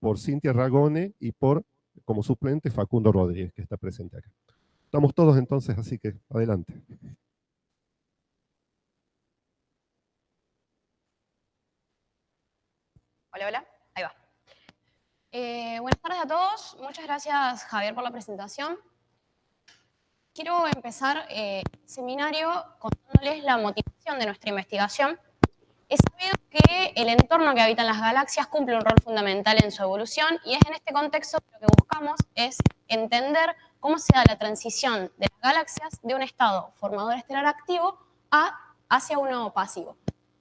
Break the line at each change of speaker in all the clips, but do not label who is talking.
por Cintia Ragone y por, como suplente, Facundo Rodríguez, que está presente acá. Estamos todos entonces, así que adelante.
Hola, hola. Ahí va. Buenas tardes a todos. Muchas gracias, Javier, por la presentación. Quiero empezar el seminario contándoles la motivación de nuestra investigación. Es sabido que el entorno que habitan las galaxias cumple un rol fundamental en su evolución y es en este contexto que lo que buscamos es entender cómo se da la transición de las galaxias de un estado formador estelar activo hacia uno pasivo.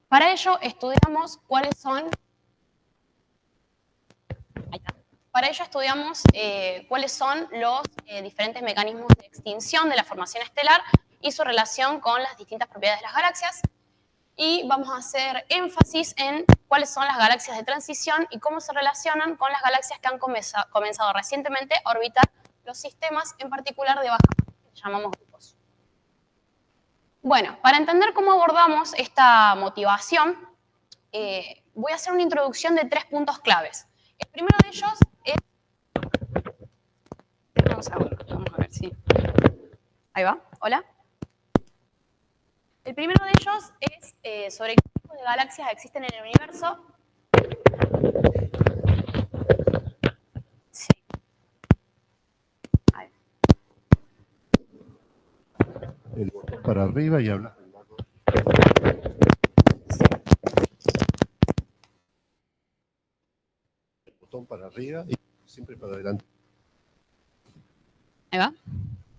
Para ello estudiamos cuáles son los diferentes mecanismos de extinción de la formación estelar y su relación con las distintas propiedades de las galaxias. Y vamos a hacer énfasis en cuáles son las galaxias de transición y cómo se relacionan con las galaxias que han comenzado recientemente a orbitar los sistemas, en particular de baja masa, que llamamos grupos. Bueno, para entender cómo abordamos esta motivación, voy a hacer una introducción de 3 puntos claves. El primero de ellos es... Vamos a ver si... Ahí va, hola. El primero de ellos es sobre qué tipo de galaxias existen en el universo. Sí. Ahí.
El botón para arriba y hablas del lado. El botón para arriba y siempre para adelante.
Ahí va.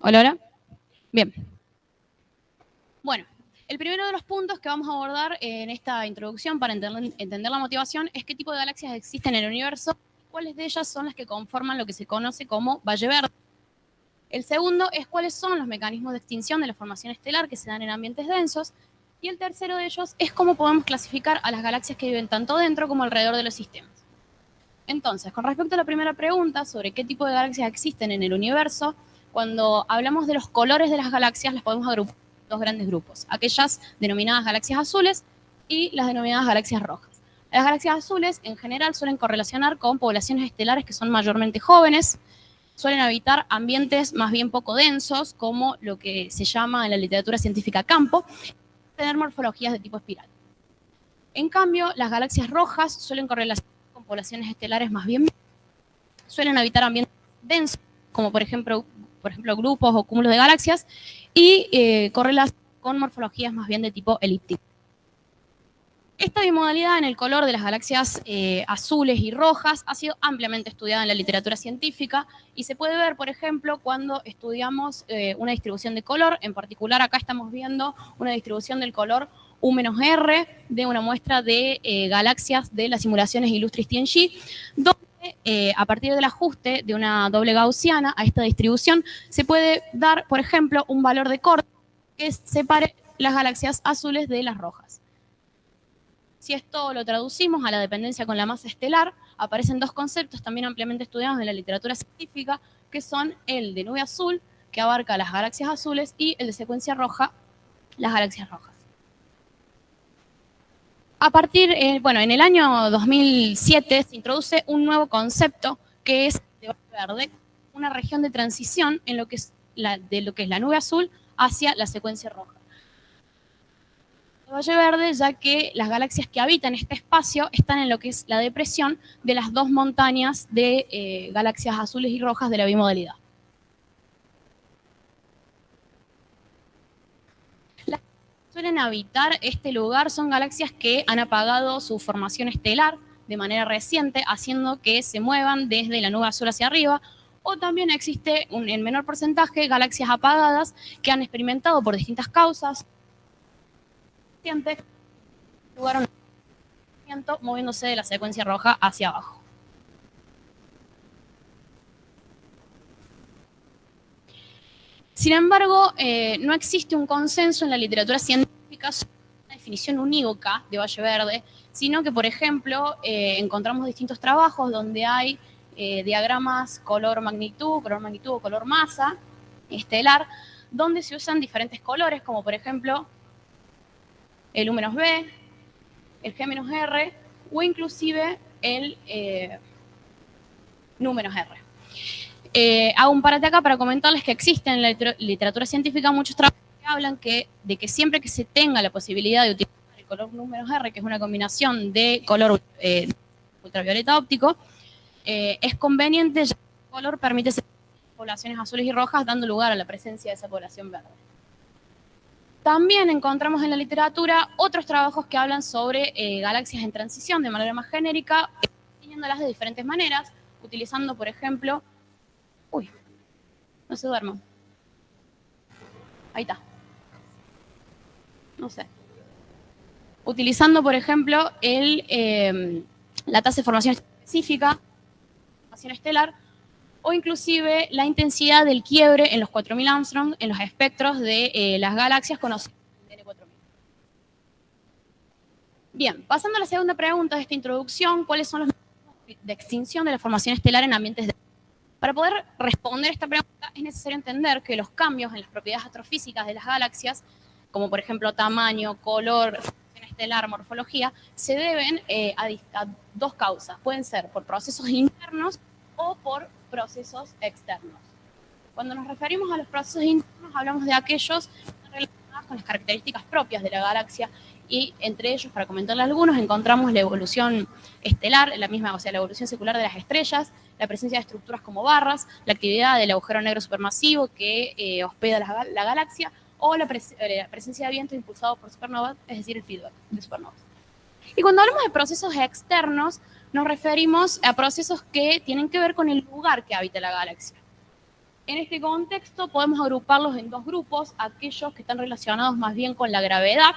Hola, hola. Bien. Bueno, el primero de los puntos que vamos a abordar en esta introducción para entender la motivación es qué tipo de galaxias existen en el universo, cuáles de ellas son las que conforman lo que se conoce como Valle Verde. El segundo es cuáles son los mecanismos de extinción de la formación estelar que se dan en ambientes densos. Y el tercero de ellos es cómo podemos clasificar a las galaxias que viven tanto dentro como alrededor de los sistemas. Entonces, con respecto a la primera pregunta sobre qué tipo de galaxias existen en el universo, cuando hablamos de los colores de las galaxias, las podemos agrupar en 2 grandes grupos. Aquellas denominadas galaxias azules y las denominadas galaxias rojas. Las galaxias azules, en general, suelen correlacionar con poblaciones estelares que son mayormente jóvenes, suelen habitar ambientes más bien poco densos, como lo que se llama en la literatura científica campo, y tener morfologías de tipo espiral. En cambio, las galaxias rojas suelen correlacionar con poblaciones estelares más bien, suelen habitar ambientes densos, como por ejemplo grupos o cúmulos de galaxias, y correlacionan con morfologías más bien de tipo elíptico. Esta bimodalidad en el color de las galaxias azules y rojas ha sido ampliamente estudiada en la literatura científica y se puede ver, por ejemplo, cuando estudiamos una distribución de color. En particular, acá estamos viendo una distribución del color U-R de una muestra de galaxias de las simulaciones Illustris TNG, donde a partir del ajuste de una doble gaussiana a esta distribución se puede dar, por ejemplo, un valor de corte que separe las galaxias azules de las rojas. Si esto lo traducimos a la dependencia con la masa estelar, aparecen 2 conceptos también ampliamente estudiados en la literatura científica, que son el de nube azul, que abarca las galaxias azules, y el de secuencia roja, las galaxias rojas. En el año 2007 se introduce un nuevo concepto que es de Valle Verde, una región de transición en lo que es de lo que es la nube azul hacia la secuencia roja. Valle Verde, ya que las galaxias que habitan este espacio están en lo que es la depresión de las 2 montañas de galaxias azules y rojas de la bimodalidad. Las que suelen habitar este lugar son galaxias que han apagado su formación estelar de manera reciente, haciendo que se muevan desde la nube azul hacia arriba, o también existe en menor porcentaje galaxias apagadas que han experimentado por distintas causas lugar moviéndose de la secuencia roja hacia abajo. Sin embargo, no existe un consenso en la literatura científica sobre una definición unívoca de Valle Verde, sino que, por ejemplo, encontramos distintos trabajos donde hay diagramas color magnitud o color masa estelar, donde se usan diferentes colores, como por ejemplo el U-B, el G-R, o inclusive el números R. Hago un parate acá para comentarles que existen en la literatura científica muchos trabajos que hablan de que siempre que se tenga la posibilidad de utilizar el color números R, que es una combinación de color ultravioleta óptico, es conveniente, ya que el color permite poblaciones azules y rojas, dando lugar a la presencia de esa población verde. También encontramos en la literatura otros trabajos que hablan sobre galaxias en transición de manera más genérica, definiéndolas de diferentes maneras, utilizando, por ejemplo... Uy, no se duerma. Ahí está. No sé. Utilizando, por ejemplo, la tasa de formación específica, formación estelar, o inclusive la intensidad del quiebre en los 4000 Armstrong en los espectros de las galaxias conocidas como N4000. Bien, pasando a la segunda pregunta de esta introducción, ¿cuáles son los mecanismos de extinción de la formación estelar en ambientes de... Para poder responder esta pregunta es necesario entender que los cambios en las propiedades astrofísicas de las galaxias, como por ejemplo tamaño, color, formación estelar, morfología, se deben a dos causas. Pueden ser por procesos internos o por procesos externos. Cuando nos referimos a los procesos internos, hablamos de aquellos que están relacionados con las características propias de la galaxia, y entre ellos, para comentarle algunos, encontramos la evolución estelar, la misma, o sea, la evolución secular de las estrellas, la presencia de estructuras como barras, la actividad del agujero negro supermasivo que hospeda la galaxia, o la presencia de viento impulsado por supernovas, es decir, el feedback de supernovas. Y cuando hablamos de procesos externos, nos referimos a procesos que tienen que ver con el lugar que habita la galaxia. En este contexto podemos agruparlos en dos grupos, aquellos que están relacionados más bien con la gravedad,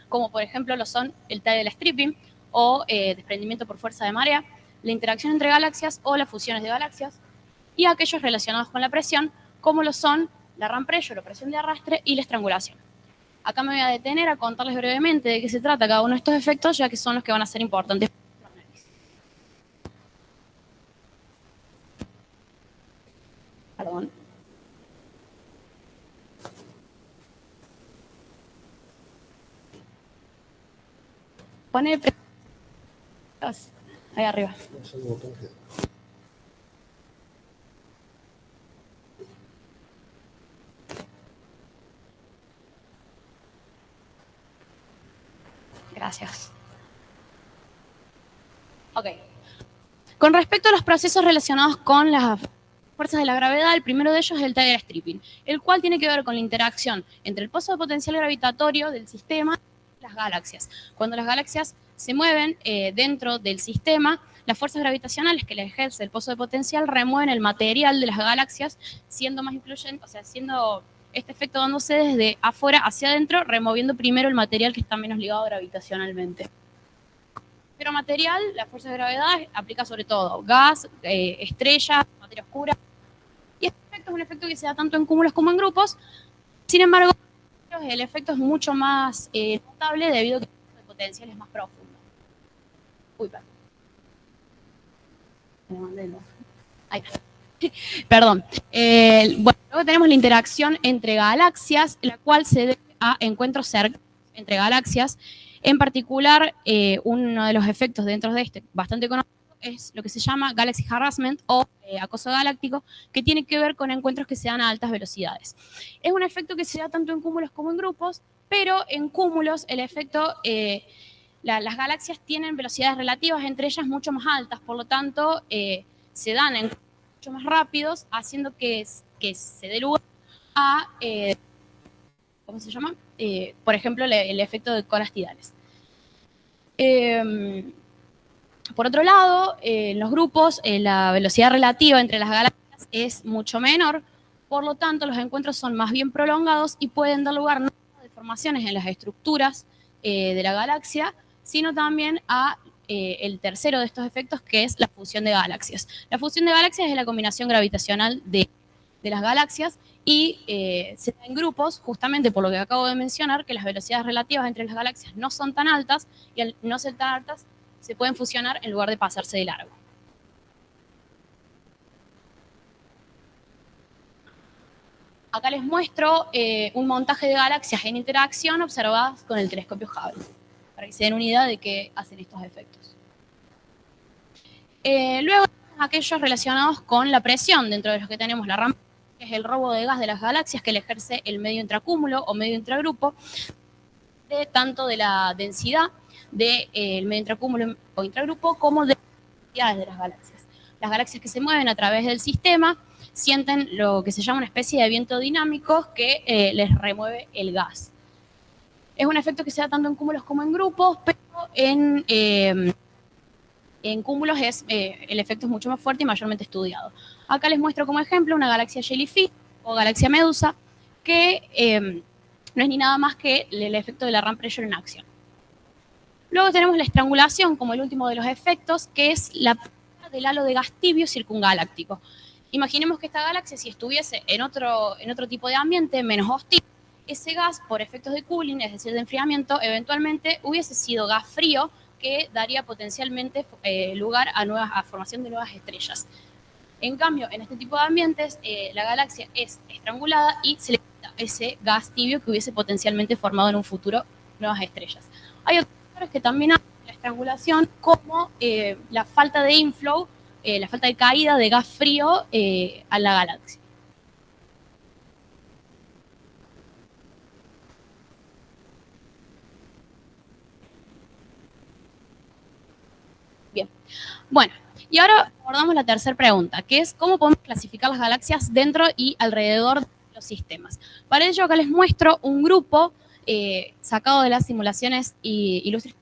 como por ejemplo lo son el tidal stripping o desprendimiento por fuerza de marea, la interacción entre galaxias o las fusiones de galaxias, y aquellos relacionados con la presión, como lo son la ram pressure o presión de arrastre y la estrangulación. Acá me voy a detener a contarles brevemente de qué se trata cada uno de estos efectos, ya que son los que van a ser importantes. Perdón. Pone ahí arriba. Gracias. Ok. Con respecto a los procesos relacionados con las fuerzas de la gravedad, el primero de ellos es el tidal stripping, el cual tiene que ver con la interacción entre el pozo de potencial gravitatorio del sistema y las galaxias. Cuando las galaxias se mueven dentro del sistema, las fuerzas gravitacionales que le ejerce el pozo de potencial remueven el material de las galaxias, siendo más influyente, o sea, siendo este efecto dándose desde afuera hacia adentro, removiendo primero el material que está menos ligado gravitacionalmente. Pero material, la fuerza de gravedad aplica sobre todo gas, estrellas, materia oscura. Y este efecto es un efecto que se da tanto en cúmulos como en grupos. Sin embargo, el efecto es mucho más notable debido a que el potencial es más profundo. Uy, perdón. Ahí está. Perdón. Bueno, luego tenemos la interacción entre galaxias, la cual se debe a encuentros cercanos entre galaxias. En particular, uno de los efectos dentro de este, bastante conocido, es lo que se llama Galaxy Harassment o acoso galáctico, que tiene que ver con encuentros que se dan a altas velocidades. Es un efecto que se da tanto en cúmulos como en grupos, pero en cúmulos el efecto, las galaxias tienen velocidades relativas entre ellas mucho más altas, por lo tanto, se dan en mucho más rápidos, haciendo que se dé lugar a... ¿cómo se llama? Por ejemplo, el efecto de colas tidales. Por otro lado, en los grupos, la velocidad relativa entre las galaxias es mucho menor, por lo tanto, los encuentros son más bien prolongados y pueden dar lugar no a deformaciones en las estructuras de la galaxia, sino también a el tercero de estos efectos, que es la fusión de galaxias. La fusión de galaxias es la combinación gravitacional de las galaxias y se da en grupos, justamente por lo que acabo de mencionar, que las velocidades relativas entre las galaxias no son tan altas, y al no ser tan altas, se pueden fusionar en lugar de pasarse de largo. Acá les muestro un montaje de galaxias en interacción observadas con el telescopio Hubble, para que se den una idea de qué hacen estos efectos. Luego aquellos relacionados con la presión, dentro de los que tenemos la rampa, que es el robo de gas de las galaxias que le ejerce el medio intracúmulo o medio intragrupo, tanto de la densidad del medio intracúmulo o intragrupo como de las densidades de las galaxias. Las galaxias que se mueven a través del sistema sienten lo que se llama una especie de viento dinámico que les remueve el gas. Es un efecto que se da tanto en cúmulos como en grupos, pero en cúmulos el efecto es mucho más fuerte y mayormente estudiado. Acá les muestro como ejemplo una galaxia Jellyfish o galaxia Medusa, que no es ni nada más que el efecto de la Ramp Pressure en acción. Luego tenemos la estrangulación como el último de los efectos, que es la pérdida del halo de gas tibio circungaláctico. Imaginemos que esta galaxia, si estuviese en otro tipo de ambiente menos hostil, ese gas, por efectos de cooling, es decir, de enfriamiento, eventualmente hubiese sido gas frío que daría potencialmente lugar a formación de nuevas estrellas. En cambio, en este tipo de ambientes, la galaxia es estrangulada y se le quita ese gas tibio que hubiese potencialmente formado en un futuro nuevas estrellas. Hay otros factores que también hacen la estrangulación, como la falta de inflow, la falta de caída de gas frío a la galaxia. Bien, bueno, y ahora abordamos la tercera pregunta, que es cómo podemos clasificar las galaxias dentro y alrededor de los sistemas. Para ello acá les muestro un grupo sacado de las simulaciones ilustres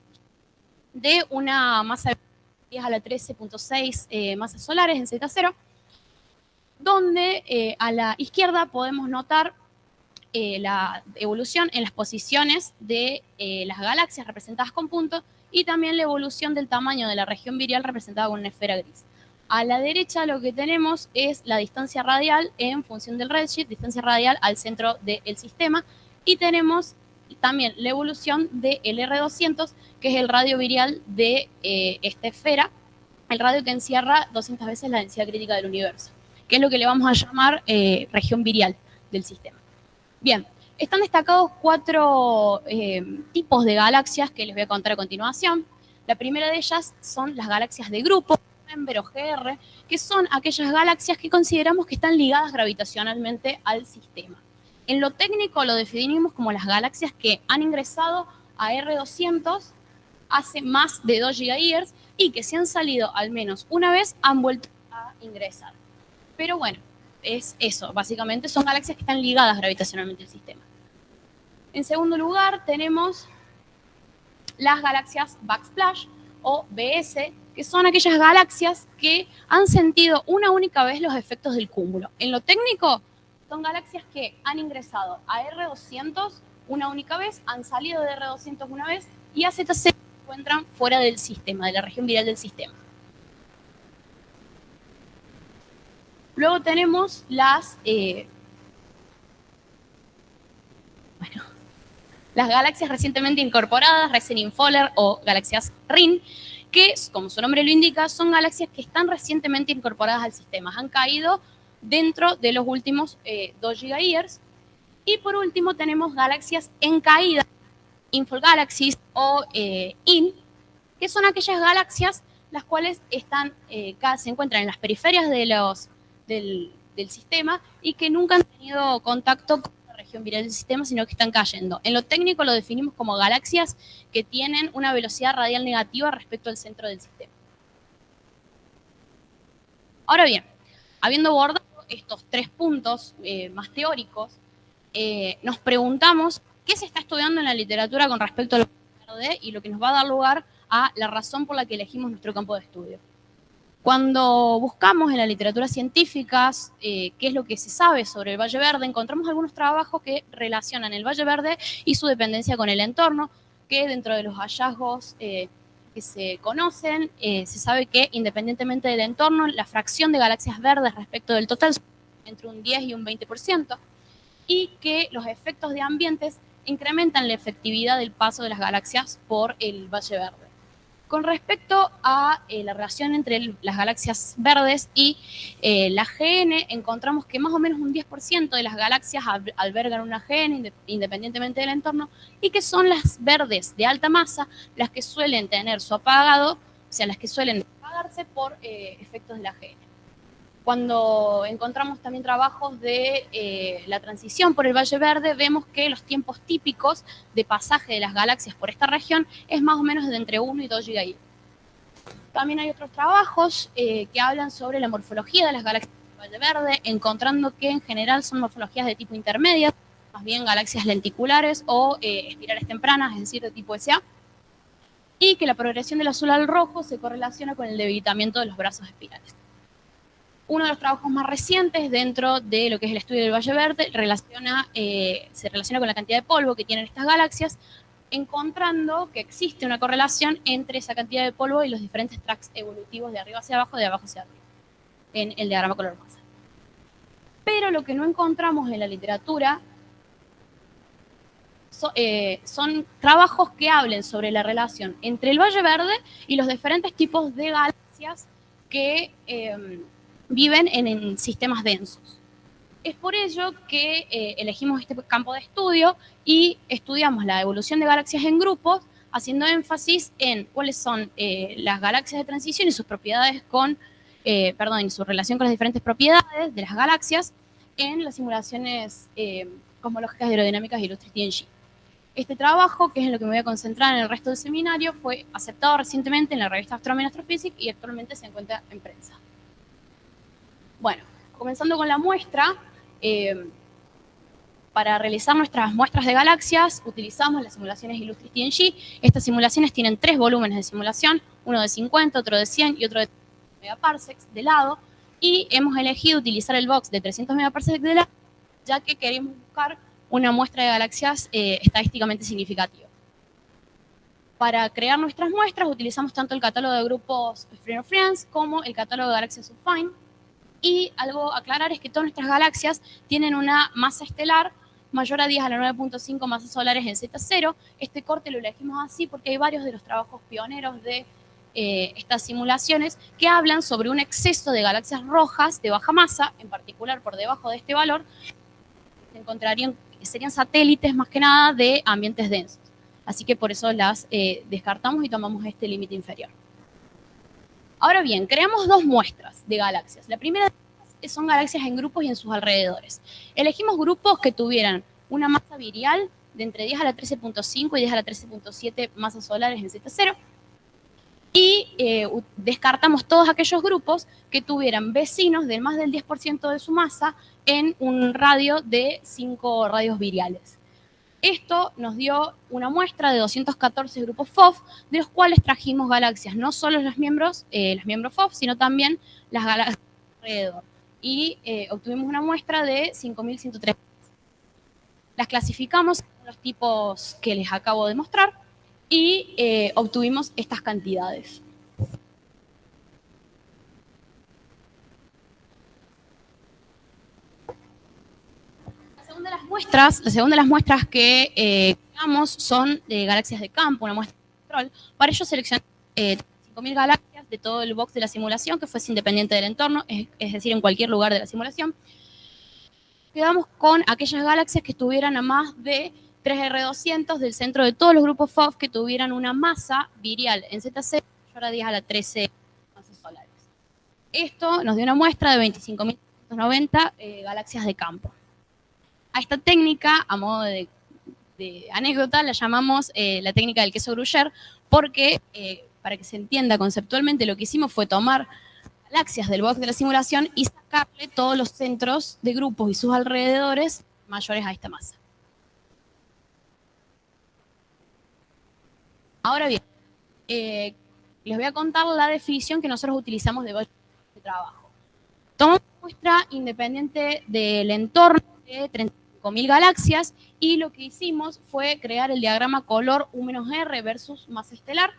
de una masa de 10 a la 13.6 masas solares en Z0, donde a la izquierda podemos notar la evolución en las posiciones de las galaxias representadas con puntos y también la evolución del tamaño de la región virial representada con una esfera gris. A la derecha lo que tenemos es la distancia radial en función del redshift, distancia radial al centro del sistema, y tenemos también la evolución del R200, que es el radio virial de esta esfera, el radio que encierra 200 veces la densidad crítica del universo, que es lo que le vamos a llamar región virial del sistema. Bien, están destacados 4 tipos de galaxias que les voy a contar a continuación. La primera de ellas son las galaxias de grupo, Member o GR, que son aquellas galaxias que consideramos que están ligadas gravitacionalmente al sistema. En lo técnico lo definimos como las galaxias que han ingresado a R200 hace más de 2 GHz y que si han salido al menos una vez han vuelto a ingresar. Pero bueno, es eso, básicamente son galaxias que están ligadas gravitacionalmente al sistema. En segundo lugar tenemos las galaxias backsplash o BS, que son aquellas galaxias que han sentido una única vez los efectos del cúmulo. En lo técnico, son galaxias que han ingresado a R200 una única vez, han salido de R200 una vez y a ZC se encuentran fuera del sistema, de la región virial del sistema. Luego tenemos las galaxias recientemente incorporadas, Recent Infoller o galaxias RIN, que, como su nombre lo indica, son galaxias que están recientemente incorporadas al sistema. Han caído dentro de los últimos 2 GHz. Y por último tenemos galaxias en caída, Infall Galaxies o IN, que son aquellas galaxias las cuales se encuentran en las periferias del sistema y que nunca han tenido contacto con la región viral del sistema, sino que están cayendo. En lo técnico lo definimos como galaxias que tienen una velocidad radial negativa respecto al centro del sistema. Ahora bien, habiendo abordado estos 3 puntos más teóricos, nos preguntamos qué se está estudiando en la literatura con respecto a lo verde y lo que nos va a dar lugar a la razón por la que elegimos nuestro campo de estudio. Cuando buscamos en la literatura científica qué es lo que se sabe sobre el Valle Verde, encontramos algunos trabajos que relacionan el Valle Verde y su dependencia con el entorno, que dentro de los hallazgos que se conocen, se sabe que independientemente del entorno, la fracción de galaxias verdes respecto del total es entre un 10 y un 20%, y que los efectos de ambientes incrementan la efectividad del paso de las galaxias por el Valle Verde. Con respecto a la relación entre las galaxias verdes y la GN, encontramos que más o menos un 10% de las galaxias albergan una GN independientemente del entorno, y que son las verdes de alta masa las que suelen tener su apagado, o sea, las que suelen apagar apagarse por efectos de la GN. Cuando encontramos también trabajos de la transición por el Valle Verde, vemos que los tiempos típicos de pasaje de las galaxias por esta región es más o menos de entre 1 y 2 GeV. También hay otros trabajos que hablan sobre la morfología de las galaxias del Valle Verde, encontrando que en general son morfologías de tipo intermedia, más bien galaxias lenticulares o espirales tempranas, es decir, de tipo SA, y que la progresión del azul al rojo se correlaciona con el debilitamiento de los brazos espirales. Uno de los trabajos más recientes dentro de lo que es el estudio del Valle Verde se relaciona con la cantidad de polvo que tienen estas galaxias, encontrando que existe una correlación entre esa cantidad de polvo y los diferentes tracks evolutivos de arriba hacia abajo, de abajo hacia arriba, en el diagrama color masa. Pero lo que no encontramos en la literatura son trabajos que hablen sobre la relación entre el Valle Verde y los diferentes tipos de galaxias que viven en sistemas densos. Es por ello que elegimos este campo de estudio y estudiamos la evolución de galaxias en grupos, haciendo énfasis en cuáles son las galaxias de transición y sus propiedades su relación con las diferentes propiedades de las galaxias en las simulaciones cosmológicas, aerodinámicas y Illustris TNG. Este trabajo, que es en lo que me voy a concentrar en el resto del seminario, fue aceptado recientemente en la revista Astronomy and Astrophysics y actualmente se encuentra en prensa. Bueno, comenzando con la muestra, para realizar nuestras muestras de galaxias utilizamos las simulaciones Illustris TNG. Estas simulaciones tienen 3 volúmenes de simulación, uno de 50, otro de 100 y otro de 300 megaparsecs de lado, y hemos elegido utilizar el box de 300 megaparsecs de lado, ya que queremos buscar una muestra de galaxias estadísticamente significativa. Para crear nuestras muestras utilizamos tanto el catálogo de grupos Friend of Friends como el catálogo de galaxias Affine. Y algo a aclarar es que todas nuestras galaxias tienen una masa estelar mayor a 10 a la 9.5 masas solares en Z0. Este corte lo elegimos así porque hay varios de los trabajos pioneros de estas simulaciones que hablan sobre un exceso de galaxias rojas de baja masa, en particular por debajo de este valor, serían satélites más que nada de ambientes densos. Así que por eso las descartamos y tomamos este límite inferior. Ahora bien, creamos 2 muestras de galaxias. La primera son galaxias en grupos y en sus alrededores. Elegimos grupos que tuvieran una masa virial de entre 10 a la 13.5 y 10 a la 13.7 masas solares en Z0. Y descartamos todos aquellos grupos que tuvieran vecinos de más del 10% de su masa en un radio de 5 radios viriales. Esto nos dio una muestra de 214 grupos FOF, de los cuales trajimos galaxias, no solo los miembros FOF, sino también las galaxias alrededor. Y obtuvimos una muestra de 5.103. Las clasificamos en los tipos que les acabo de mostrar y obtuvimos estas cantidades. La segunda de las muestras que creamos son de galaxias de campo, una muestra de control. Para ello seleccionamos 5.000 galaxias de todo el box de la simulación, que fuese independiente del entorno, es decir, en cualquier lugar de la simulación. Quedamos con aquellas galaxias que estuvieran a más de 3R200 del centro de todos los grupos FOF que tuvieran una masa virial en Z0 mayor a 10 a la 13 masas solares. Esto nos dio una muestra de 25.990 galaxias de campo. A esta técnica, a modo de anécdota, la llamamos la técnica del queso Gruyère, porque para que se entienda conceptualmente, lo que hicimos fue tomar galaxias del box de la simulación y sacarle todos los centros de grupos y sus alrededores mayores a esta masa. Ahora bien, les voy a contar la definición que nosotros utilizamos de trabajo. Tomamos una muestra independiente del entorno de 35.000 galaxias y lo que hicimos fue crear el diagrama color U-R versus masa estelar.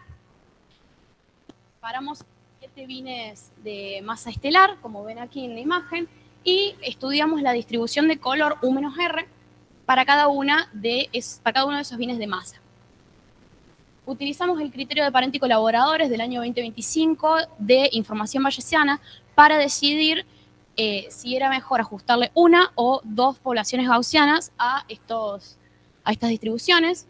Separamos 7 bines de masa estelar, como ven aquí en la imagen, y estudiamos la distribución de color U-R para cada uno de esos bines de masa. Utilizamos el criterio de Parente y colaboradores del año 2025 de información bayesiana para decidir si era mejor ajustarle 1 o 2 poblaciones gaussianas a estas distribuciones.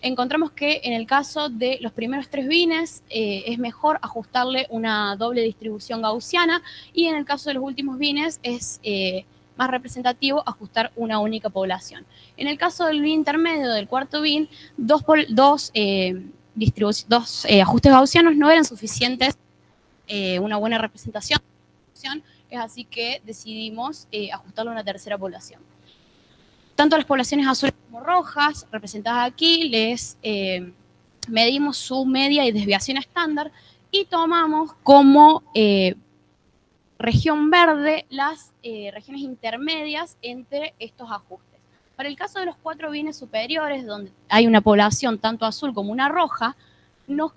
encontramos que en el caso de los primeros 3 bines es mejor ajustarle una doble distribución gaussiana, y en el caso de los últimos bines es más representativo ajustar una única población. En el caso del bin intermedio, del cuarto bin, dos ajustes gaussianos no eran suficientes, una buena representación, es así que decidimos ajustarle a una tercera población. Tanto las poblaciones azules como rojas, representadas aquí, les medimos su media y desviación estándar y tomamos como región verde las regiones intermedias entre estos ajustes. Para el caso de los 4 bines superiores, donde hay una población tanto azul como una roja, nos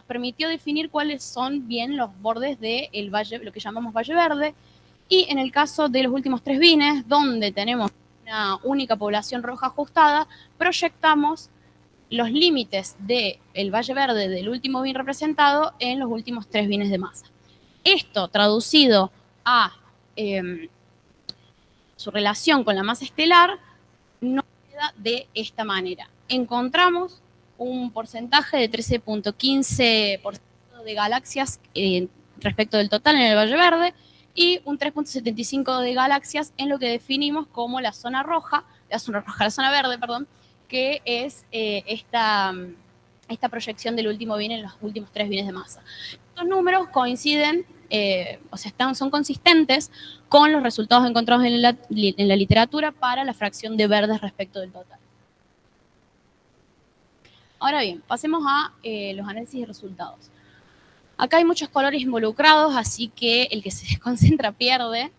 permitió definir cuáles son bien los bordes del valle, lo que llamamos valle verde, y en el caso de los últimos 3 bines, donde tenemos una única población roja ajustada, proyectamos los límites del valle verde del último bin representado en los últimos 3 bines de masa. Esto traducido a su relación con la masa estelar nos queda de esta manera. Encontramos un porcentaje de 13.15% de galaxias respecto del total en el valle verde y un 3.75% de galaxias en lo que definimos como la zona verde, perdón, que es esta proyección del último bin en los últimos 3 bines de masa. Estos números coinciden, son consistentes con los resultados encontrados en la literatura para la fracción de verdes respecto del total. Ahora bien, pasemos a los análisis y resultados. Acá hay muchos colores involucrados, así que el que se desconcentra pierde.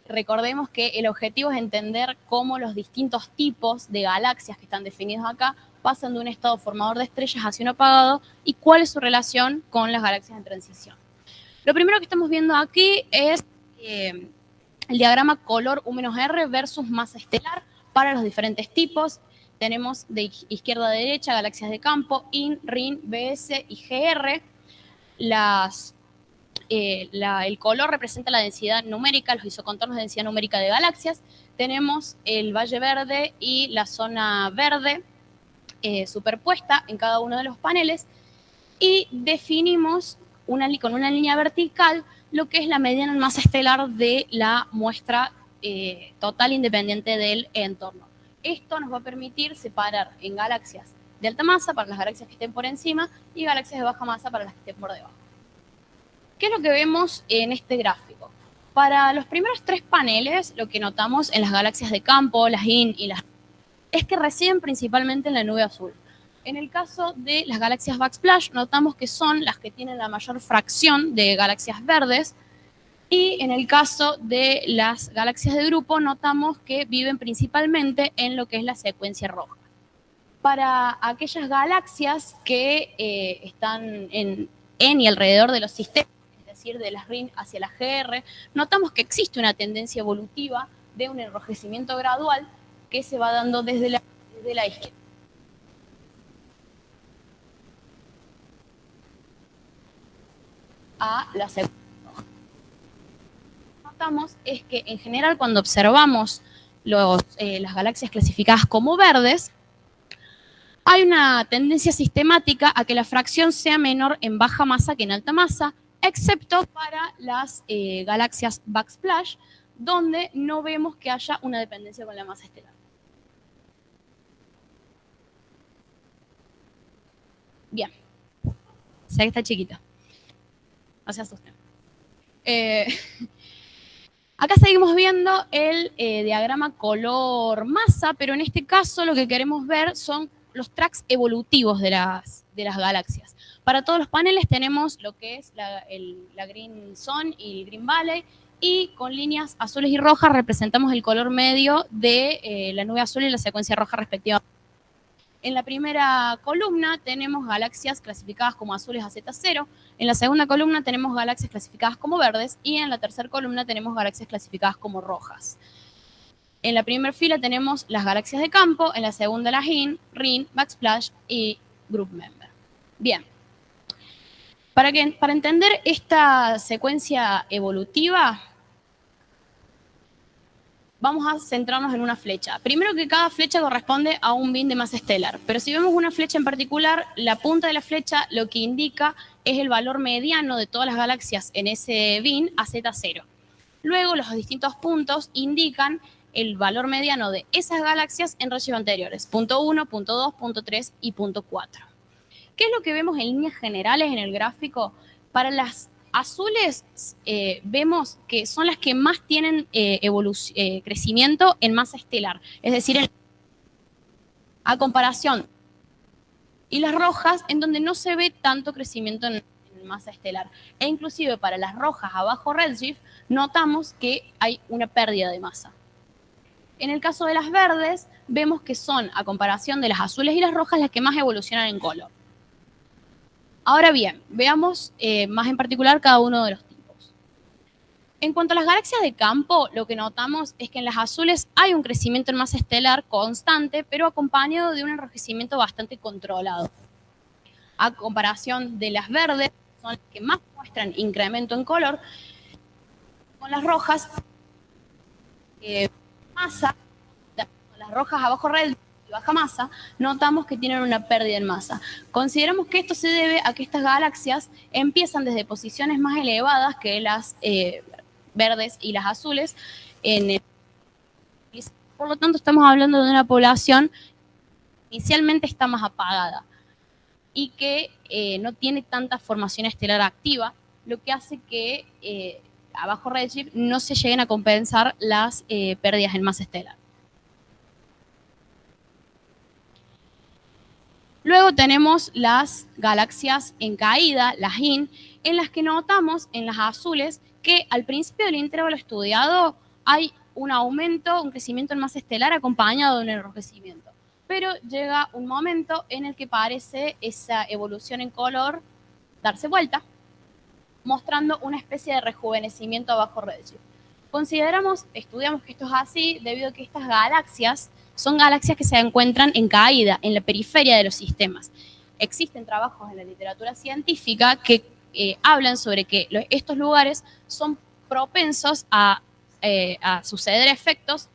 Recordemos que el objetivo es entender cómo los distintos tipos de galaxias que están definidos acá pasan de un estado formador de estrellas hacia un apagado y cuál es su relación con las galaxias en transición. Lo primero que estamos viendo aquí es el diagrama color U-R versus masa estelar para los diferentes tipos. Tenemos de izquierda a derecha galaxias de campo, IN, RIN, BS y GR. El color representa la densidad numérica, los isocontornos de densidad numérica de galaxias. Tenemos el valle verde y la zona verde superpuesta en cada uno de los paneles y definimos con una línea vertical lo que es la mediana en masa estelar de la muestra total independiente del entorno. Esto nos va a permitir separar en galaxias de alta masa para las galaxias que estén por encima y galaxias de baja masa para las que estén por debajo. ¿Qué es lo que vemos en este gráfico? Para los primeros 3 paneles, lo que notamos en las galaxias de campo, las IN y las es que residen principalmente en la nube azul. En el caso de las galaxias backsplash, notamos que son las que tienen la mayor fracción de galaxias verdes, y en el caso de las galaxias de grupo, notamos que viven principalmente en lo que es la secuencia roja. Para aquellas galaxias que están en y alrededor de los sistemas, es decir, de las RIN hacia las GR, notamos que existe una tendencia evolutiva de un enrojecimiento gradual que se va dando desde la izquierda a la secuencia roja. Lo que notamos es que en general cuando observamos las galaxias clasificadas como verdes, hay una tendencia sistemática a que la fracción sea menor en baja masa que en alta masa, excepto para las galaxias backsplash, donde no vemos que haya una dependencia con la masa estelar. Bien. Sé que está chiquita. No se asusten. Acá seguimos viendo el diagrama color masa, pero en este caso lo que queremos ver son los tracks evolutivos de las galaxias. Para todos los paneles tenemos lo que es la Green Zone y el Green Valley, y con líneas azules y rojas representamos el color medio de la nube azul y la secuencia roja respectivamente. En la primera columna tenemos galaxias clasificadas como azules a Z0, en la segunda columna tenemos galaxias clasificadas como verdes y en la tercera columna tenemos galaxias clasificadas como rojas. En la primera fila tenemos las galaxias de campo, en la segunda las IN, RIN, backsplash y group member. Bien. Para entender esta secuencia evolutiva, vamos a centrarnos en una flecha. Primero que cada flecha corresponde a un bin de masa estelar, pero si vemos una flecha en particular, la punta de la flecha lo que indica es el valor mediano de todas las galaxias en ese bin a Z0. Luego, los distintos puntos indican el valor mediano de esas galaxias en rayos anteriores, punto 1, punto 2, punto 3 y punto 4. ¿Qué es lo que vemos en líneas generales en el gráfico? Para las azules vemos que son las que más tienen crecimiento en masa estelar, es decir, a comparación. Y las rojas, en donde no se ve tanto crecimiento en masa estelar. E inclusive para las rojas a bajo redshift, notamos que hay una pérdida de masa. En el caso de las verdes, vemos que son, a comparación de las azules y las rojas, las que más evolucionan en color. Ahora bien, veamos más en particular cada uno de los tipos. En cuanto a las galaxias de campo, lo que notamos es que en las azules hay un crecimiento en masa estelar constante, pero acompañado de un enrojecimiento bastante controlado. A comparación de las verdes, son las que más muestran incremento en color, con las rojas, masa, las rojas a bajo red y baja masa, notamos que tienen una pérdida en masa. Consideramos que esto se debe a que estas galaxias empiezan desde posiciones más elevadas que las verdes y las azules. Por lo tanto, estamos hablando de una población que inicialmente está más apagada y que no tiene tanta formación estelar activa, lo que hace que a bajo redshift no se lleguen a compensar las pérdidas en masa estelar. Luego tenemos las galaxias en caída, las IN, en las que notamos en las azules que al principio del intervalo estudiado hay un aumento, un crecimiento en masa estelar acompañado de un enrojecimiento. Pero llega un momento en el que parece esa evolución en color darse vuelta, mostrando una especie de rejuvenecimiento a bajo redshift. Estudiamos que esto es así debido a que estas galaxias son galaxias que se encuentran en caída, en la periferia de los sistemas. Existen trabajos en la literatura científica que hablan sobre que estos lugares son propensos a suceder efectos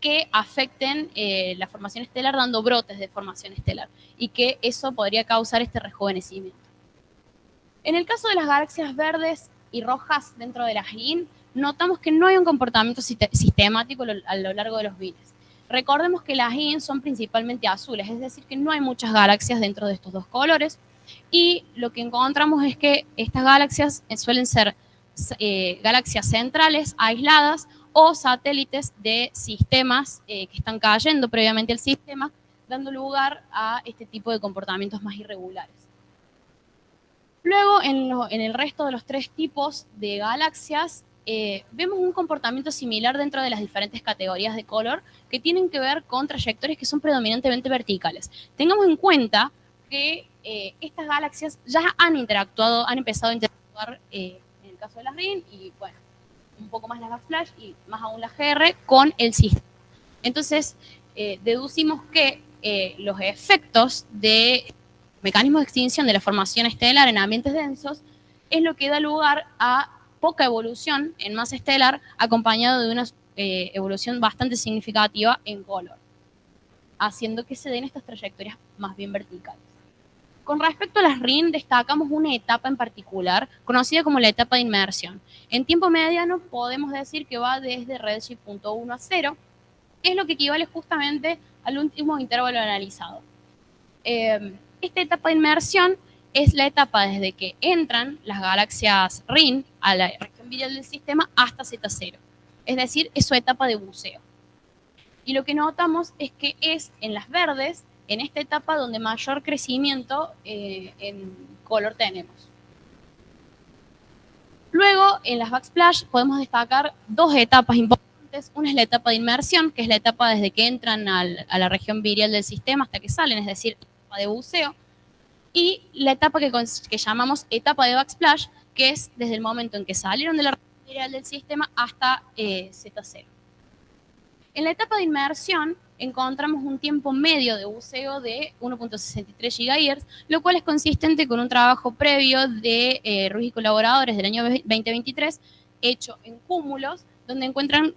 que afecten la formación estelar dando brotes de formación estelar y que eso podría causar este rejuvenecimiento. En el caso de las galaxias verdes y rojas dentro de las IN, notamos que no hay un comportamiento sistemático a lo largo de los bines. Recordemos que las IN son principalmente azules, es decir, que no hay muchas galaxias dentro de estos dos colores y lo que encontramos es que estas galaxias suelen ser galaxias centrales, aisladas o satélites de sistemas que están cayendo previamente al sistema, dando lugar a este tipo de comportamientos más irregulares. Luego, en el resto de los tres tipos de galaxias, vemos un comportamiento similar dentro de las diferentes categorías de color que tienen que ver con trayectorias que son predominantemente verticales. Tengamos en cuenta que estas galaxias ya han empezado a interactuar en el caso de las RIN y, bueno, un poco más las backflash y más aún las GR con el sistema. Entonces, deducimos que los efectos de mecanismos de extinción de la formación estelar en ambientes densos es lo que da lugar a poca evolución en masa estelar acompañado de una evolución bastante significativa en color, haciendo que se den estas trayectorias más bien verticales. Con respecto a las RIN, destacamos una etapa en particular, conocida como la etapa de inmersión. En tiempo mediano podemos decir que va desde redshift 1 a 0, que es lo que equivale justamente al último intervalo analizado. Esta etapa de inmersión es la etapa desde que entran las galaxias RIN a la región virial del sistema hasta Z0. Es decir, es su etapa de buceo. Y lo que notamos es que es en las verdes, en esta etapa donde mayor crecimiento en color tenemos. Luego, en las backsplash podemos destacar dos etapas importantes. Una es la etapa de inmersión, que es la etapa desde que entran a la región virial del sistema hasta que salen, es decir, etapa de buceo. Y la etapa que llamamos etapa de backsplash, que es desde el momento en que salieron de la región virial del sistema hasta Z0. En la etapa de inmersión encontramos un tiempo medio de buceo de 1.63 GHz, lo cual es consistente con un trabajo previo de Ruiz y colaboradores del año 2023, hecho en cúmulos, donde encuentran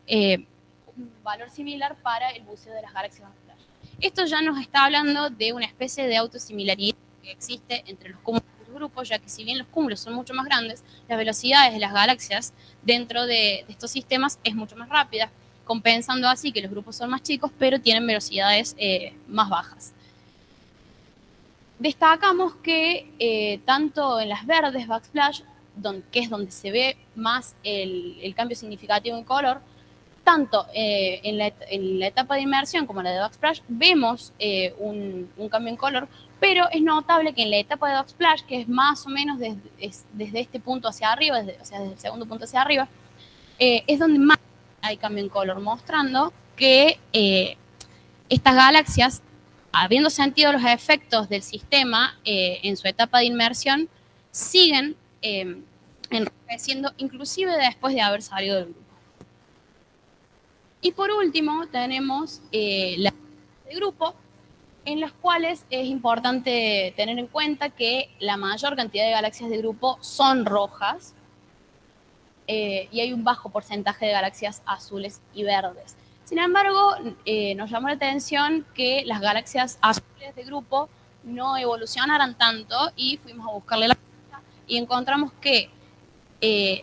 un valor similar para el buceo de las galaxias Backflash. Esto ya nos está hablando de una especie de autosimilaridad que existe entre los cúmulos y los grupos, ya que si bien los cúmulos son mucho más grandes, las velocidades de las galaxias dentro de estos sistemas es mucho más rápida, compensando así que los grupos son más chicos, pero tienen velocidades más bajas. Destacamos que tanto en las verdes backsplash, que es donde se ve más el cambio significativo en color, tanto en la etapa de inmersión como en la de backsplash, vemos un cambio en color, pero es notable que en la etapa de backsplash, que es más o menos desde este punto hacia arriba, o sea, desde el segundo punto hacia arriba, es donde más hay cambio en color, mostrando que estas galaxias, habiendo sentido los efectos del sistema en su etapa de inmersión, siguen enrojeciendo inclusive después de haber salido del grupo. Y por último tenemos las de grupo, en las cuales es importante tener en cuenta que la mayor cantidad de galaxias de grupo son rojas y hay un bajo porcentaje de galaxias azules y verdes. Sin embargo, nos llamó la atención que las galaxias azules de grupo no evolucionaran tanto y fuimos a buscarle la pista y encontramos que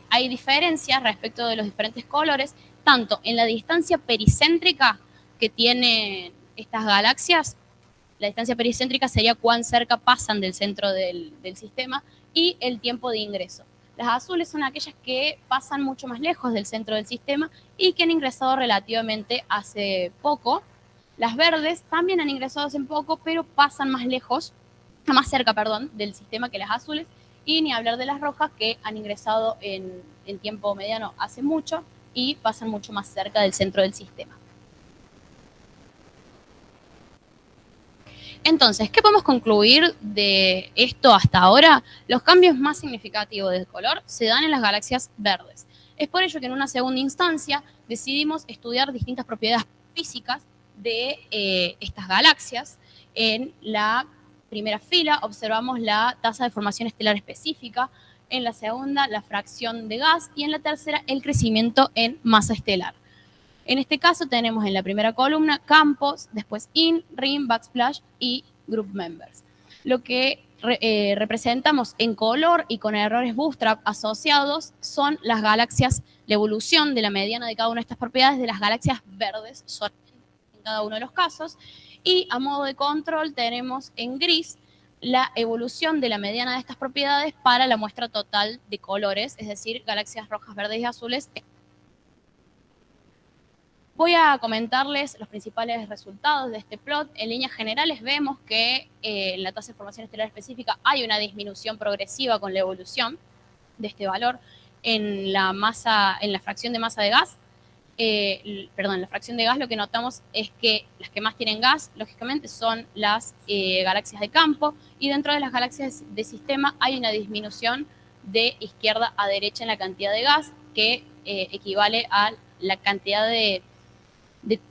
hay diferencias respecto de los diferentes colores, tanto en la distancia pericéntrica que tienen estas galaxias, la distancia pericéntrica sería cuán cerca pasan del centro del sistema, y el tiempo de ingreso. Las azules son aquellas que pasan mucho más lejos del centro del sistema y que han ingresado relativamente hace poco. Las verdes también han ingresado hace poco, pero pasan más lejos, más cerca, perdón, del sistema que las azules, y ni hablar de las rojas que han ingresado en tiempo mediano hace mucho y pasan mucho más cerca del centro del sistema. Entonces, ¿qué podemos concluir de esto hasta ahora? Los cambios más significativos de color se dan en las galaxias verdes. Es por ello que en una segunda instancia decidimos estudiar distintas propiedades físicas de estas galaxias. En la primera fila observamos la tasa de formación estelar específica, en la segunda la fracción de gas y en la tercera el crecimiento en masa estelar. En este caso tenemos en la primera columna campos, después in, rim, backsplash y group members. Lo que representamos en color y con errores bootstrap asociados son las galaxias, la evolución de la mediana de cada una de estas propiedades de las galaxias verdes en cada uno de los casos. Y a modo de control tenemos en gris la evolución de la mediana de estas propiedades para la muestra total de colores, es decir, galaxias rojas, verdes y azules. Voy a comentarles los principales resultados de este plot. En líneas generales vemos que en la tasa de formación estelar específica hay una disminución progresiva con la evolución de este valor. En la fracción de masa de gas, en la fracción de gas lo que notamos es que las que más tienen gas, lógicamente, son las galaxias de campo, y dentro de las galaxias de sistema hay una disminución de izquierda a derecha en la cantidad de gas, que equivale a la cantidad de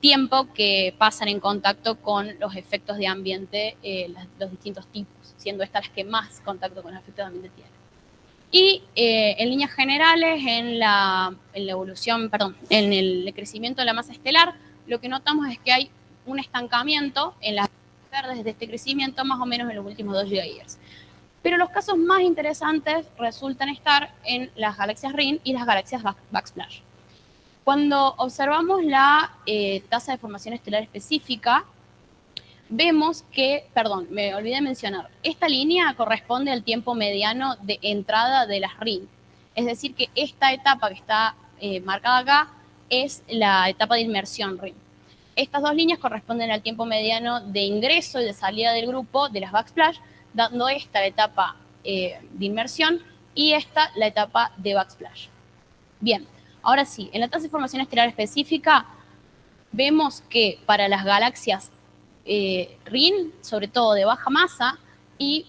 tiempo que pasan en contacto con los efectos de ambiente, los distintos tipos, siendo estas las que más contacto con los efectos de ambiente tienen. Y en líneas generales, en la evolución, en el crecimiento de la masa estelar, lo que notamos es que hay un estancamiento en las verdes de este crecimiento más o menos en los últimos 2 GeoYears. Pero los casos más interesantes resultan estar en las galaxias Ring y las galaxias Backsplash. Cuando observamos la tasa de formación estelar específica, vemos que, me olvidé mencionar, esta línea corresponde al tiempo mediano de entrada de las RIN. Es decir, que esta etapa que está marcada acá es la etapa de inmersión RIN. Estas dos líneas corresponden al tiempo mediano de ingreso y de salida del grupo de las backsplash, dando esta la etapa de inmersión y esta la etapa de backsplash. Bien, ahora sí, en la tasa de formación estelar específica vemos que para las galaxias RIN, sobre todo de baja masa, y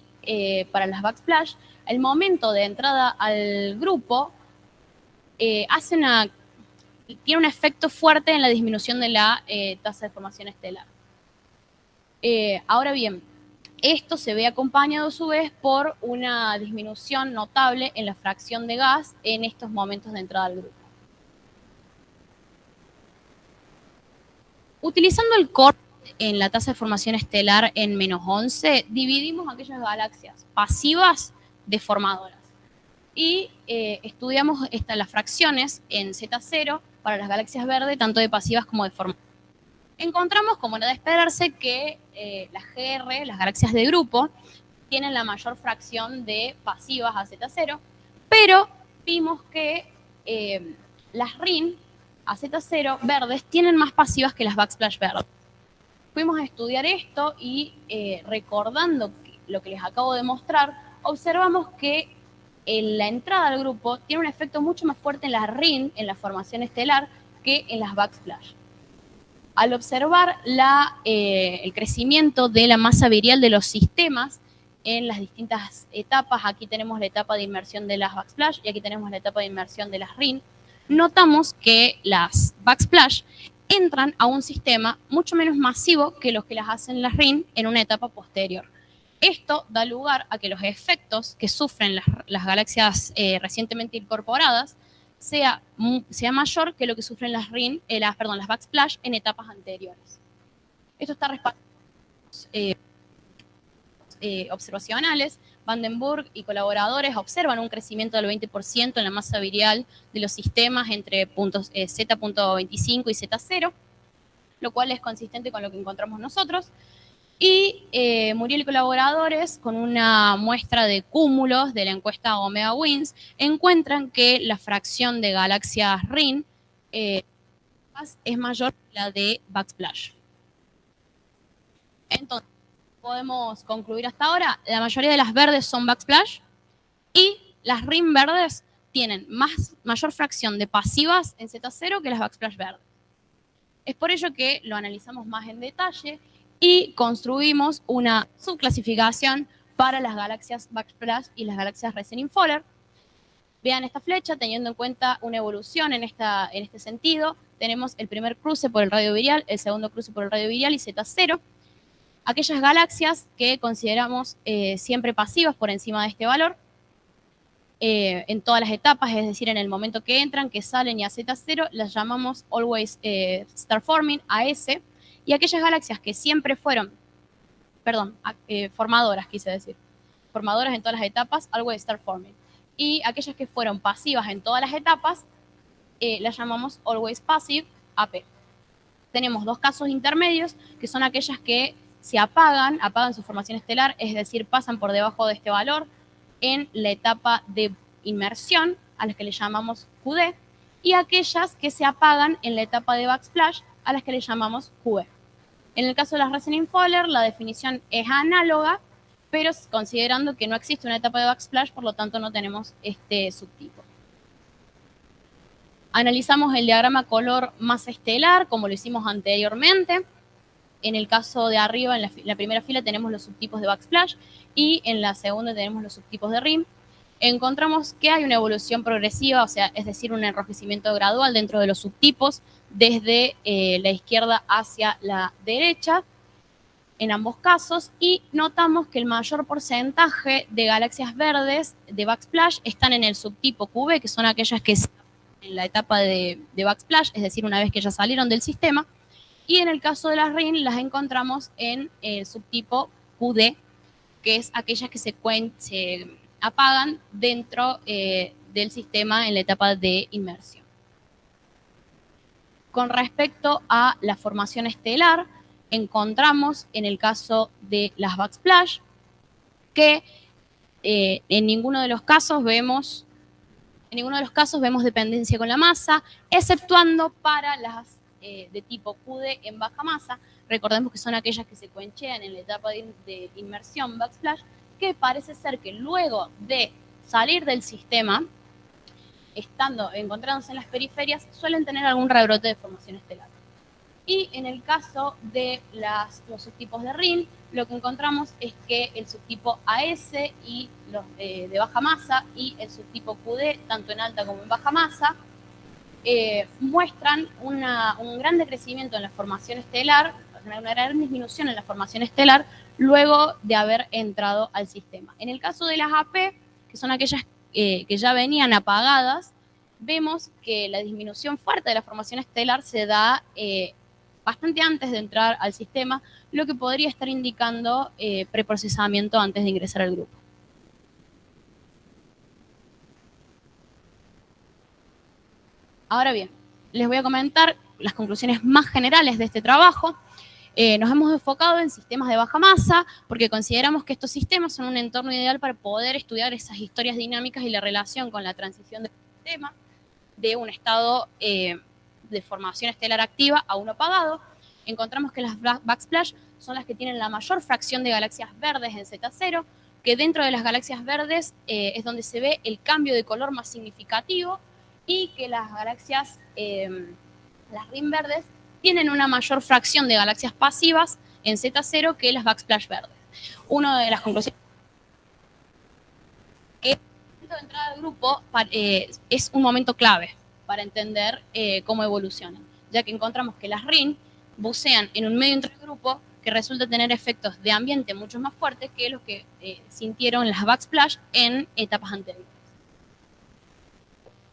para las backsplash, el momento de entrada al grupo tiene un efecto fuerte en la disminución de la tasa de formación estelar. Ahora bien, esto se ve acompañado a su vez por una disminución notable en la fracción de gas en estos momentos de entrada al grupo. Utilizando el core en la tasa de formación estelar en -11, dividimos aquellas galaxias pasivas de formadoras. Y estudiamos las fracciones en Z0 para las galaxias verdes, tanto de pasivas como de formadoras. Encontramos, como era de esperarse, que las GR, las galaxias de grupo, tienen la mayor fracción de pasivas a Z0, pero vimos que las RIN a Z0 verdes tienen más pasivas que las backsplash verdes. Fuimos a estudiar esto y recordando lo que les acabo de mostrar, observamos que la entrada al grupo tiene un efecto mucho más fuerte en la RIN, en la formación estelar, que en las backsplash. Al observar el crecimiento de la masa virial de los sistemas en las distintas etapas, aquí tenemos la etapa de inmersión de las backsplash y aquí tenemos la etapa de inmersión de las RIN, notamos que las backsplash entran a un sistema mucho menos masivo que los que las hacen las RIN en una etapa posterior. Esto da lugar a que los efectos que sufren las galaxias recientemente incorporadas sea mayor que lo que sufren las RIN, las backsplash en etapas anteriores. Esto está respaldado observacionales. Vandenberg y colaboradores observan un crecimiento del 20% en la masa virial de los sistemas entre puntos Z.25 y Z0, lo cual es consistente con lo que encontramos nosotros. Y Muriel y colaboradores, con una muestra de cúmulos de la encuesta Omega Wins, encuentran que la fracción de galaxias RIN es mayor que la de backsplash. Entonces, podemos concluir hasta ahora, la mayoría de las verdes son backsplash y las RIN verdes tienen mayor fracción de pasivas en Z0 que las backsplash verdes. Es por ello que lo analizamos más en detalle y construimos una subclasificación para las galaxias backsplash y las galaxias Regensburg. Vean esta flecha, teniendo en cuenta una evolución en este sentido. Tenemos el primer cruce por el radio virial, el segundo cruce por el radio virial y Z0. Aquellas galaxias que consideramos siempre pasivas por encima de este valor, en todas las etapas, es decir, en el momento que entran, que salen y a Z0, las llamamos always star forming, AS, y aquellas galaxias que siempre fueron, formadoras, quise decir, formadoras en todas las etapas, always star forming, y aquellas que fueron pasivas en todas las etapas, las llamamos always passive, AP. Tenemos dos casos intermedios, que son aquellas que se apagan su formación estelar, es decir, pasan por debajo de este valor en la etapa de inmersión, a las que le llamamos QD, y aquellas que se apagan en la etapa de backsplash, a las que le llamamos QE. En el caso de las Regensburg, la definición es análoga, pero considerando que no existe una etapa de backsplash, por lo tanto no tenemos este subtipo. Analizamos el diagrama color masa estelar, como lo hicimos anteriormente. En el caso de arriba, en la primera fila, tenemos los subtipos de backsplash y en la segunda tenemos los subtipos de RIN. Encontramos que hay una evolución progresiva, o sea, es decir, un enrojecimiento gradual dentro de los subtipos desde la izquierda hacia la derecha en ambos casos, y notamos que el mayor porcentaje de galaxias verdes de backsplash están en el subtipo QB, que son aquellas que están en la etapa de backsplash, es decir, una vez que ya salieron del sistema. Y en el caso de las RIN las encontramos en el subtipo QD, que es aquellas que se apagan dentro del sistema en la etapa de inmersión. Con respecto a la formación estelar, encontramos en el caso de las backsplash que en ninguno de los casos vemos dependencia con la masa, exceptuando para las de tipo QD en baja masa. Recordemos que son aquellas que se cuenchean en la etapa de inmersión backsplash, que parece ser que luego de salir del sistema, encontrándose en las periferias, suelen tener algún rebrote de formación estelar. Y en el caso de los subtipos de RIN, lo que encontramos es que el subtipo AS y los de baja masa y el subtipo QD, tanto en alta como en baja masa, muestran un gran decrecimiento en la formación estelar, una gran disminución en la formación estelar luego de haber entrado al sistema. En el caso de las AP, que son aquellas que ya venían apagadas, vemos que la disminución fuerte de la formación estelar se da bastante antes de entrar al sistema, lo que podría estar indicando preprocesamiento antes de ingresar al grupo. Ahora bien, les voy a comentar las conclusiones más generales de este trabajo. Nos hemos enfocado en sistemas de baja masa porque consideramos que estos sistemas son un entorno ideal para poder estudiar esas historias dinámicas y la relación con la transición del sistema de un estado de formación estelar activa a uno apagado. Encontramos que las backsplash son las que tienen la mayor fracción de galaxias verdes en Z0, que dentro de las galaxias verdes es donde se ve el cambio de color más significativo y que las galaxias, las rim verdes, tienen una mayor fracción de galaxias pasivas en Z0 que las backsplash verdes. Una de las conclusiones que el momento de entrada al grupo es un momento clave para entender cómo evolucionan, ya que encontramos que las RIN bucean en un medio entre grupo que resulta tener efectos de ambiente mucho más fuertes que los que sintieron las backsplash en etapas anteriores.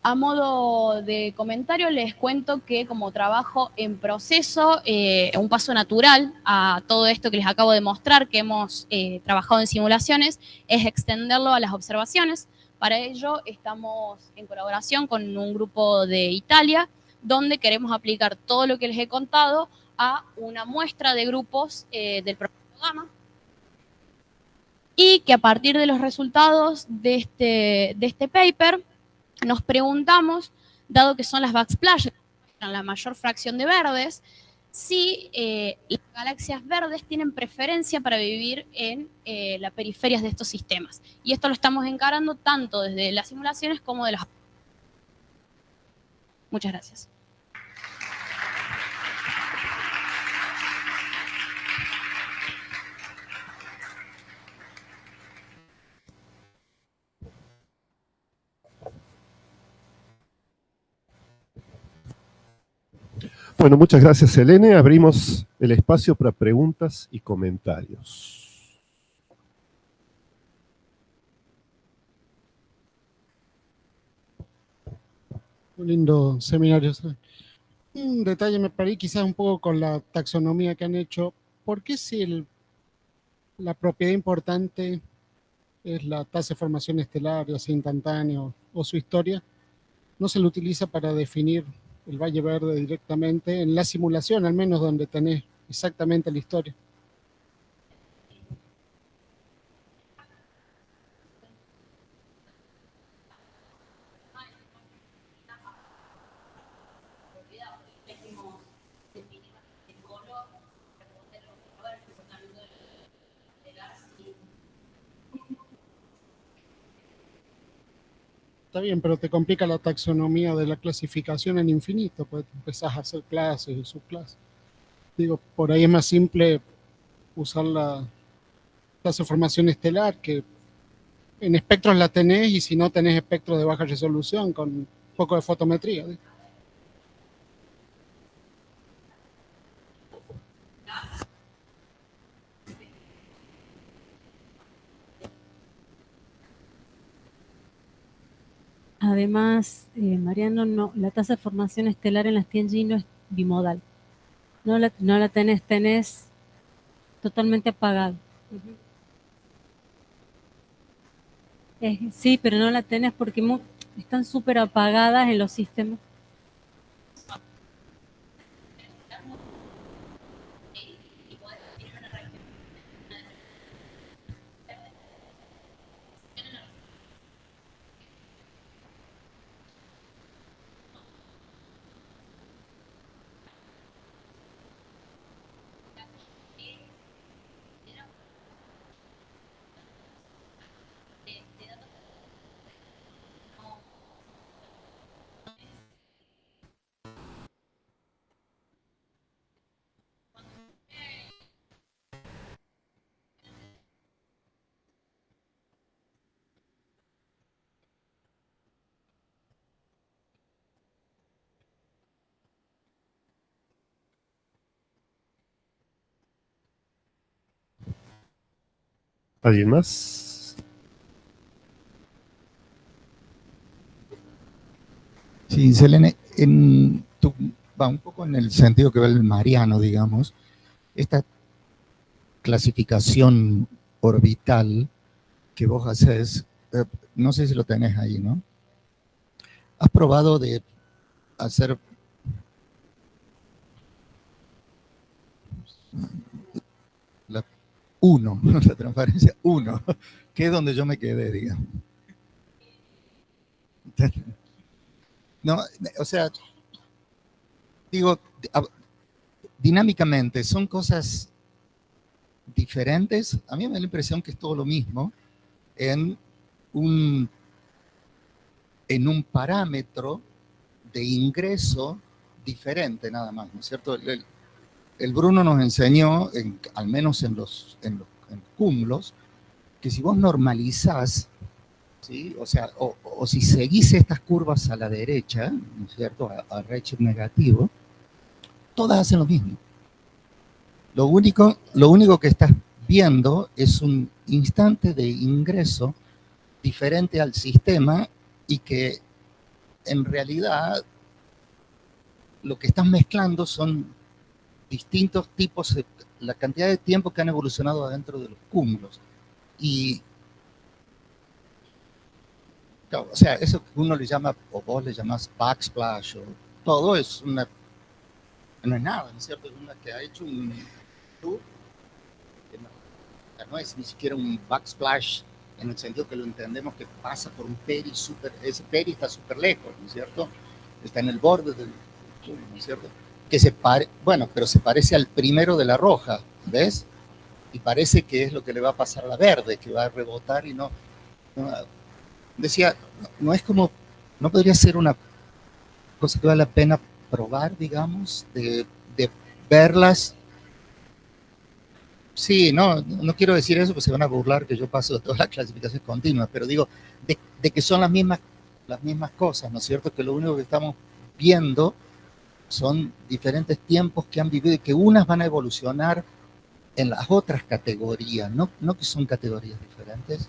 A modo de comentario les cuento que como trabajo en proceso, un paso natural a todo esto que les acabo de mostrar, que hemos trabajado en simulaciones, es extenderlo a las observaciones. Para ello estamos en colaboración con un grupo de Italia, donde queremos aplicar todo lo que les he contado a una muestra de grupos del proyecto Gamma, y que a partir de los resultados de este paper nos preguntamos, dado que son las backsplash la mayor fracción de verdes, si las galaxias verdes tienen preferencia para vivir en las periferias de estos sistemas. Y esto lo estamos encarando tanto desde las simulaciones como de las... Muchas gracias.
Bueno, muchas gracias, Selene. Abrimos el espacio para preguntas y comentarios.
Un lindo seminario. Un detalle me parece quizás un poco con la taxonomía que han hecho. ¿Por qué si la propiedad importante es la tasa de formación estelar, ya sea instantáneo o su historia, no se lo utiliza para definir el Valle Verde directamente en la simulación, al menos donde tenés exactamente la historia? Está bien, pero te complica la taxonomía de la clasificación en infinito, pues empezás a hacer clases y subclases. Digo, por ahí es más simple usar la tasa de formación estelar, que en espectros la tenés, y si no tenés espectros de baja resolución con un poco de fotometría.
Además, Mariano, no, la tasa de formación estelar en las TNG no es bimodal. No la tenés totalmente apagada. Sí, pero no la tenés porque están súper apagadas en los sistemas.
¿Alguien más?
Sí, Selene, en tu va un poco en el sentido que va el Mariano, digamos, esta clasificación orbital que vos haces, no sé si lo tenés ahí, ¿no? ¿Has probado de hacer la 1, la transparencia 1, que es donde yo me quedé, digamos? No, o sea, digo, dinámicamente, son cosas diferentes. A mí me da la impresión que es todo lo mismo en un parámetro de ingreso diferente, nada más, ¿no es cierto? El Bruno nos enseñó, al menos en los cúmulos, que si vos normalizás, ¿sí? O sea, o si seguís estas curvas a la derecha, ¿no es cierto?, a redshift negativo, todas hacen lo mismo. Lo único que estás viendo es un instante de ingreso diferente al sistema y que en realidad lo que estás mezclando son distintos tipos, la cantidad de tiempo que han evolucionado adentro de los cúmulos. Y, claro, o sea, eso que uno le llama, o vos le llamás backsplash, o todo es no es nada, ¿no es cierto? Es una que ha hecho un tour, que no es ni siquiera un backsplash en el sentido que lo entendemos, que pasa por un peri ese peri está súper lejos, ¿no es cierto? Está en el borde del tour, ¿no es cierto? Que bueno, pero se parece al primero de la roja, ¿ves? Y parece que es lo que le va a pasar a la verde, que va a rebotar y no decía, no es como, no podría ser una cosa que vale la pena probar, digamos, de verlas. Sí, no quiero decir eso, porque se van a burlar que yo paso de todas las clasificaciones continuas, pero digo, de que son las mismas cosas, ¿no es cierto? Que lo único que estamos viendo son diferentes tiempos que han vivido y que unas van a evolucionar en las otras categorías, no que son categorías diferentes.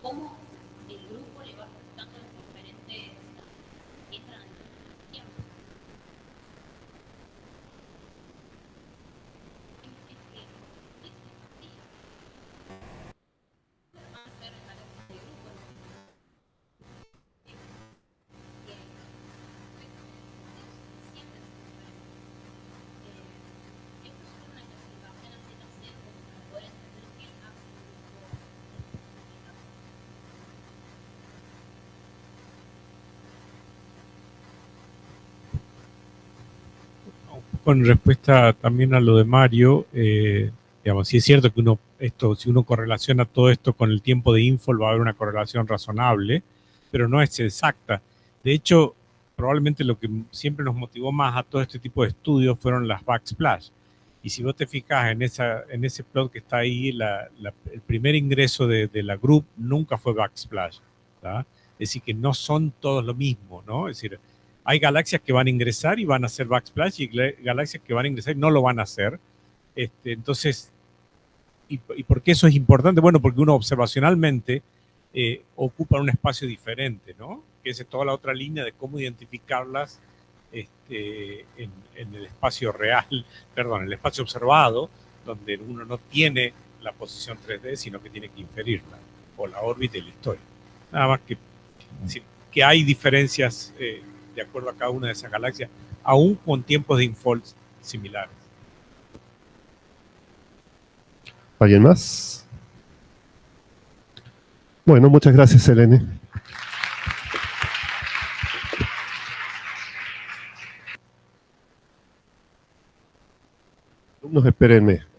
¿Cómo el grupo le va afectando los diferentes tiempos?
Con respuesta también a lo de Mario, digamos, sí es cierto que si uno correlaciona todo esto con el tiempo de info, va a haber una correlación razonable, pero no es exacta. De hecho, probablemente lo que siempre nos motivó más a todo este tipo de estudios fueron las backsplash. Y si vos te fijas en ese plot que está ahí, el primer ingreso de la group nunca fue backsplash, ¿tá? Es decir, que no son todos lo mismo, ¿no? Es decir, hay galaxias que van a ingresar y van a hacer backsplash y galaxias que van a ingresar y no lo van a hacer. Entonces, ¿y por qué eso es importante? Bueno, porque uno observacionalmente ocupa un espacio diferente, ¿no? Que es toda la otra línea de cómo identificarlas en el espacio real, perdón, en el espacio observado, donde uno no tiene la posición 3D, sino que tiene que inferirla, o la órbita y la historia. Nada más que hay diferencias de acuerdo a cada una de esas galaxias, aún con tiempos de infold similares.
¿Alguien más? Bueno, muchas gracias, Selene. espérenme.